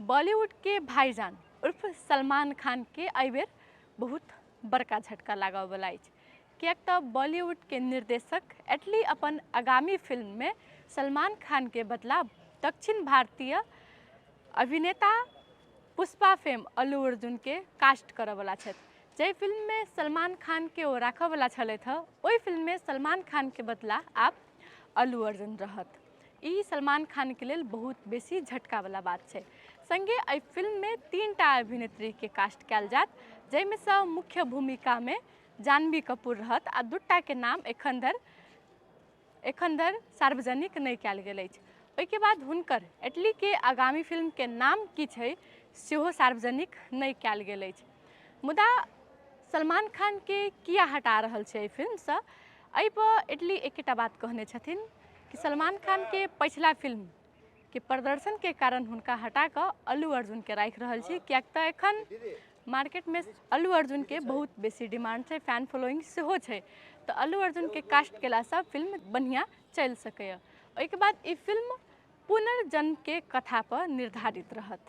बॉलीवुड के भाईजान उर्फ सलमान खान के एहिबेर बहुत बड़का झटका लागल वाला अछि। किएक तऽ बॉलीवुड के निर्देशक एटली अपन आगामी फिल्म में सलमान खान के बदला दक्षिण भारतीय अभिनेता पुष्पा फेम अल्लू अर्जुन के कास्ट करऽ वाला छथि। जे फिल्म में सलमान खान के ओ राखऽ वाला छलथि हँ, ओहि फिल्म में सलमान खान के बदला आब अल्लू अर्जुन रहत। ई सलमान खान के लेल बहुत बेसी झटका वाला बात छै। संगे एहि फिल्म में 3टा अभिनेत्री के कास्ट कयल जायत, जाहिमे सँ मुख्य भूमिका में जानवी कपूर रहत आ 2टा के नाम एखन धरि सार्वजनिक नहीं कयल गेल अछि। ओहिके बाद हुनकर एटली के आगामी फिल्म के नाम की छै सेहो सार्वजनिक नहीं कयल गेल अछि। मुदा सलमान खान के किया हटा रहल छै एहि फिल्म से, एहि पर एटली एकटा बात कहने छथिन कि सलमान खान के पिछला फिल्म के प्रदर्शन के कारण हुनका हटा कऽ अल्लू अर्जुन के राखि रहल छी। किएक तऽ एखन मार्केट में अल्लू अर्जुन के बहुत बेसी डिमांड छै, फैन फॉलोइंग सेहो छै, तऽ अल्लू अर्जुन के कास्ट केलासँ फिल्म बढ़िया चलि सकैए। ओहिके बाद ई फिल्म पुनर्जन्म के कथा पर निर्धारित रहत।